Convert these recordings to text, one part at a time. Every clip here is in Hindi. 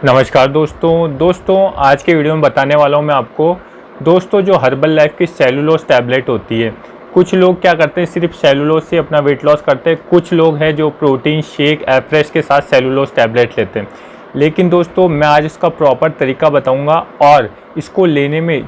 नमस्कार दोस्तों आज के वीडियो में बताने वाला हूँ मैं आपको दोस्तों जो हर्बल लाइफ की सेलुलोज टैबलेट होती है। कुछ लोग क्या करते हैं सिर्फ सेलुलोज से अपना वेट लॉस करते हैं, कुछ लोग हैं जो प्रोटीन शेक एफ्रेश के साथ सेलुलोज टैबलेट लेते हैं। लेकिन दोस्तों मैं आज इसका प्रॉपर तरीका बताऊंगा और इसको लेने में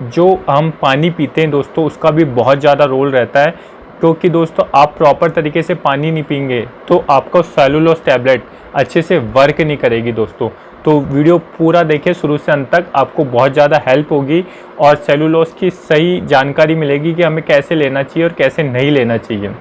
जो हम पानी पीते हैं दोस्तों उसका भी बहुत ज़्यादा रोल रहता है, क्योंकि दोस्तों आप प्रॉपर तरीके से पानी नहीं पीएंगे तो आपका सेलुलोज टैबलेट अच्छे से वर्क नहीं करेगी दोस्तों। तो वीडियो पूरा देखिए शुरू से अंत तक, आपको बहुत ज़्यादा हेल्प होगी और सेलुलोज की सही जानकारी मिलेगी कि हमें कैसे लेना चाहिए और कैसे नहीं लेना चाहिए।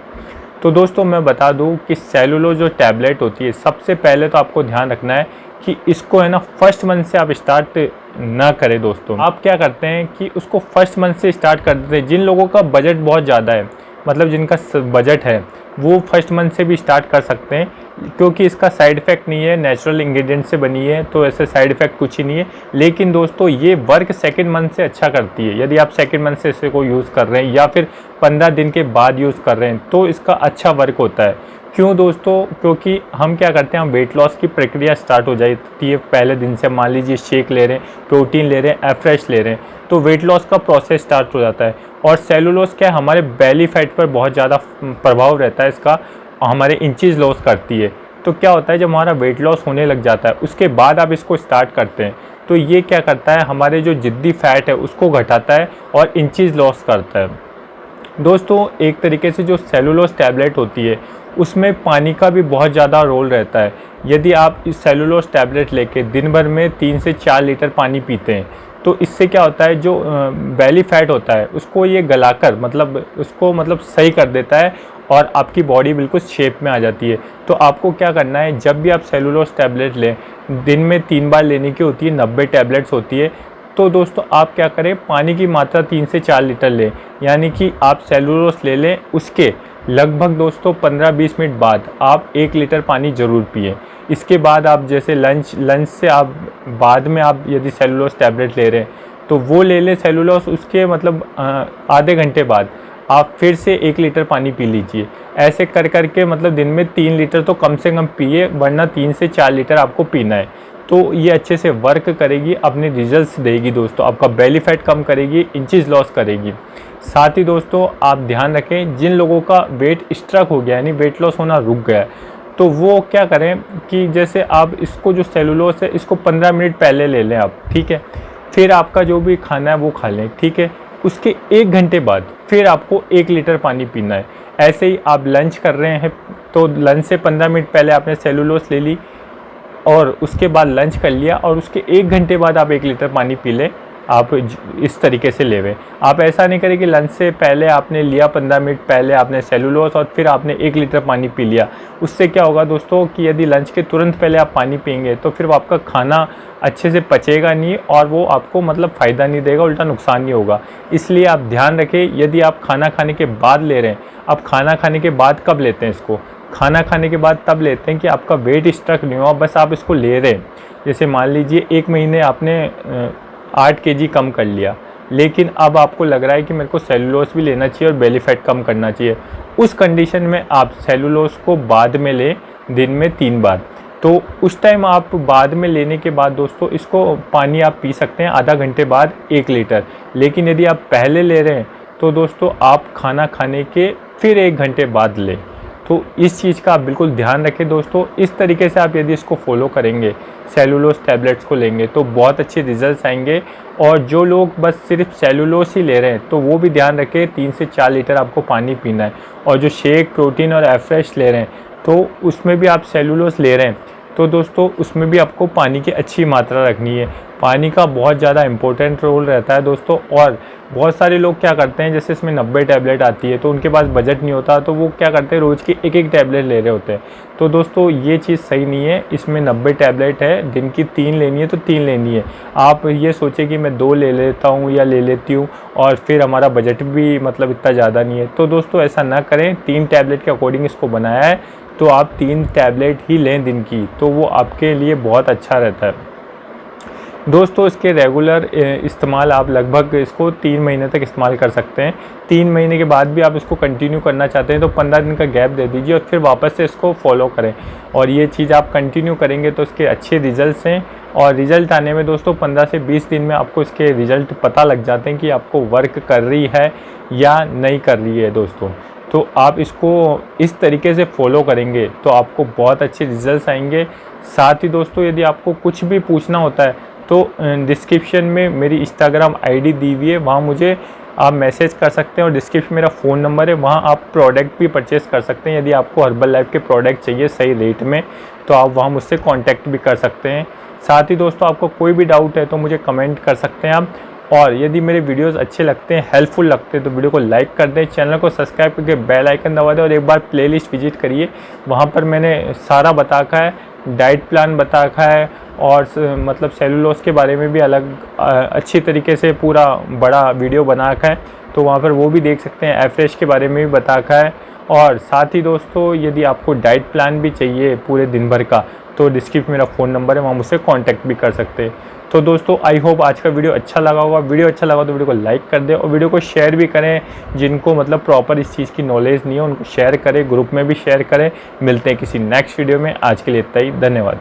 तो दोस्तों मैं बता दूं कि सेलुलोज जो टैबलेट होती है, सबसे पहले तो आपको ध्यान रखना है कि इसको है ना फर्स्ट मंथ से आप स्टार्ट ना करें दोस्तों। आप क्या करते हैं कि उसको फर्स्ट मंथ से स्टार्ट कर देते हैं। जिन लोगों का बजट बहुत ज़्यादा है, मतलब जिनका बजट है, वो फर्स्ट मंथ से भी स्टार्ट कर सकते हैं, क्योंकि इसका साइड इफ़ेक्ट नहीं है, नेचुरल इंग्रेडिएंट से बनी है तो ऐसे साइड इफ़ेक्ट कुछ ही नहीं है। लेकिन दोस्तों ये वर्क सेकंड मंथ से अच्छा करती है। यदि आप सेकंड मंथ से इसे को यूज़ कर रहे हैं या फिर 15 दिन के बाद यूज़ कर रहे हैं तो इसका अच्छा वर्क होता है। क्यों दोस्तों? क्योंकि हम क्या करते हैं, हम वेट लॉस की प्रक्रिया स्टार्ट हो जाती है पहले दिन से। मान लीजिए शेक ले रहे हैं, प्रोटीन ले रहे हैं, एफ्रेश ले रहे हैं, तो वेट लॉस का प्रोसेस स्टार्ट हो जाता है। और सेलुलोज क्या है, हमारे बेली फैट पर बहुत ज़्यादा प्रभाव रहता है इसका, हमारे इंचेस लॉस करती है। तो क्या होता है, जब हमारा वेट लॉस होने लग जाता है उसके बाद आप इसको स्टार्ट करते हैं तो ये क्या करता है, हमारे जो जिद्दी फैट है उसको घटाता है और इंचेस लॉस करता है। दोस्तों एक तरीके से जो सेलुलोज टैबलेट होती है उसमें पानी का भी बहुत ज़्यादा रोल रहता है। यदि आप इस सेलुलोज टैबलेट लेके दिन भर में 3 से 4 लीटर पानी पीते हैं तो इससे क्या होता है, जो बेली फैट होता है उसको ये गलाकर उसको सही कर देता है और आपकी बॉडी बिल्कुल शेप में आ जाती है। तो आपको क्या करना है, जब भी आप सेलुलोज टैबलेट लें, दिन में 3 बार लेने की होती है, 90 टैबलेट्स होती है। तो दोस्तों आप क्या करें, पानी की मात्रा 3 से 4 लीटर लें, यानी कि आप सेलुलोज ले लें, उसके लगभग दोस्तों 15-20 मिनट बाद आप 1 लीटर पानी ज़रूर पिए। इसके बाद आप जैसे लंच से आप बाद में आप यदि सेलुलोज टैबलेट ले रहे हैं तो वो ले लें सेलुलोज, उसके आधे घंटे बाद आप फिर से 1 लीटर पानी पी लीजिए। ऐसे कर करके दिन में 3 लीटर तो कम से कम पिए, वरना 3 से 4 लीटर आपको पीना है। तो ये अच्छे से वर्क करेगी, अपने रिजल्ट्स देगी दोस्तों, आपका बेली फैट कम करेगी, इंचेस लॉस करेगी। साथ ही दोस्तों आप ध्यान रखें, जिन लोगों का वेट स्ट्रक हो गया यानी वेट लॉस होना रुक गया है, तो वो क्या करें कि जैसे आप इसको जो सेलुलोज है इसको 15 मिनट पहले ले लें आप, ठीक है। फिर आपका जो भी खाना है वो खा लें, ठीक है। उसके 1 घंटे बाद फिर आपको 1 लीटर पानी पीना है। ऐसे ही आप लंच कर रहे हैं तो लंच से 15 मिनट पहले आपने सेलुलोज ले ली और उसके बाद लंच कर लिया और उसके 1 घंटे बाद आप 1 लीटर पानी पी लें। आप इस तरीके से लेवें। आप ऐसा नहीं करें कि लंच से पहले आपने लिया, 15 मिनट पहले आपने सेलुलोज और फिर आपने 1 लीटर पानी पी लिया। उससे क्या होगा दोस्तों कि यदि लंच के तुरंत पहले आप पानी पिएंगे तो फिर आपका खाना अच्छे से पचेगा नहीं और वो आपको फ़ायदा नहीं देगा, उल्टा नुकसान नहीं होगा। इसलिए आप ध्यान रखें, यदि आप खाना खाने के बाद ले रहे हैं, आप खाना खाने के बाद कब लेते हैं इसको, खाना खाने के बाद तब लेते हैं कि आपका वेट स्ट्रक नहीं हुआ, बस आप इसको ले रहे हैं। जैसे मान लीजिए 1 महीने आपने 8 केजी कम कर लिया, लेकिन अब आपको लग रहा है कि मेरे को सेलुलोज भी लेना चाहिए और बेली फैट कम करना चाहिए। उस कंडीशन में आप सेलुलोज को बाद में लें, दिन में 3 बार। तो उस टाइम आप बाद में लेने के बाद दोस्तों इसको पानी आप पी सकते हैं आधा घंटे बाद 1 लीटर। लेकिन यदि आप पहले ले रहे हैं तो दोस्तों आप खाना खाने के फिर 1 घंटे बाद लें। तो इस चीज़ का आप बिल्कुल ध्यान रखें दोस्तों। इस तरीके से आप यदि इसको फॉलो करेंगे, सेलुलोज टैबलेट्स को लेंगे तो बहुत अच्छे रिजल्ट्स आएंगे। और जो लोग बस सिर्फ सेलुलोज ही ले रहे हैं तो वो भी ध्यान रखें, 3 से 4 लीटर आपको पानी पीना है। और जो शेक, प्रोटीन और एफ्रेश ले रहे हैं तो उसमें भी आप सेलुलोज ले रहे हैं तो दोस्तों उसमें भी आपको पानी की अच्छी मात्रा रखनी है। पानी का बहुत ज़्यादा इम्पोर्टेंट रोल रहता है दोस्तों। और बहुत सारे लोग क्या करते हैं, जैसे इसमें 90 टैबलेट आती है तो उनके पास बजट नहीं होता तो वो क्या करते हैं, रोज़ की 1-1 टैबलेट ले रहे होते हैं। तो दोस्तों ये चीज़ सही नहीं है। इसमें 90 टैबलेट है, दिन की 3 लेनी है तो 3 लेनी है। आप ये सोचें कि मैं 2 ले लेता हूँ या ले लेती हूँ और फिर हमारा बजट भी इतना ज़्यादा नहीं है, तो दोस्तों ऐसा ना करें। 3 टैबलेट के अकॉर्डिंग इसको बनाया है तो आप 3 टैबलेट ही लें दिन की, तो वो आपके लिए बहुत अच्छा रहता है दोस्तों। इसके रेगुलर इस्तेमाल आप लगभग इसको 3 महीने तक इस्तेमाल कर सकते हैं। 3 महीने के बाद भी आप इसको कंटिन्यू करना चाहते हैं तो 15 दिन का गैप दे दीजिए और फिर वापस से इसको फॉलो करें। और ये चीज़ आप कंटिन्यू करेंगे तो इसके अच्छे रिजल्ट्स हैं और रिज़ल्ट आने में दोस्तों 15 से 20 दिन में आपको इसके रिज़ल्ट पता लग जाते हैं कि आपको वर्क कर रही है या नहीं कर रही है दोस्तों। तो आप इसको इस तरीके से फॉलो करेंगे तो आपको बहुत अच्छे रिजल्ट्स आएंगे। साथ ही दोस्तों यदि आपको कुछ भी पूछना होता है तो डिस्क्रिप्शन में मेरी इंस्टाग्राम आईडी दी हुई है, वहाँ मुझे आप मैसेज कर सकते हैं और डिस्क्रिप्शन मेरा फ़ोन नंबर है, वहाँ आप प्रोडक्ट भी परचेज़ कर सकते हैं। यदि आपको हर्बल लाइफ के प्रोडक्ट चाहिए सही रेट में तो आप वहाँ मुझसे कांटेक्ट भी कर सकते हैं। साथ ही दोस्तों आपको कोई भी डाउट है तो मुझे कमेंट कर सकते हैं आप। और यदि मेरे वीडियोस अच्छे लगते हैं, हेल्पफुल लगते हैं तो वीडियो को लाइक कर दें, चैनल को सब्सक्राइब करके बेल आइकन दबा दें और एक बार प्लेलिस्ट विजिट करिए। वहाँ पर मैंने सारा बता रखा है, डाइट प्लान बता रखा है और मतलब सेलुलोज के बारे में भी अलग अच्छी तरीके से पूरा बड़ा वीडियो बना रखा है, तो वहाँ पर वो भी देख सकते हैं। एफ्रेश के बारे में भी बता रखा है। और साथ ही दोस्तों यदि आपको डाइट प्लान भी चाहिए पूरे दिन भर का तो डिस्क्रिप्शन मेरा फ़ोन नंबर है, वहाँ मुझसे कांटेक्ट भी कर सकते हैं। तो दोस्तों आई होप आज का वीडियो अच्छा लगा होगा। वीडियो अच्छा लगा तो वीडियो को लाइक कर दें और वीडियो को शेयर भी करें। जिनको मतलब प्रॉपर इस चीज़ की नॉलेज नहीं है उनको शेयर करें, ग्रुप में भी शेयर करें। मिलते हैं किसी नेक्स्ट वीडियो में, आज के लिए इतना ही, धन्यवाद।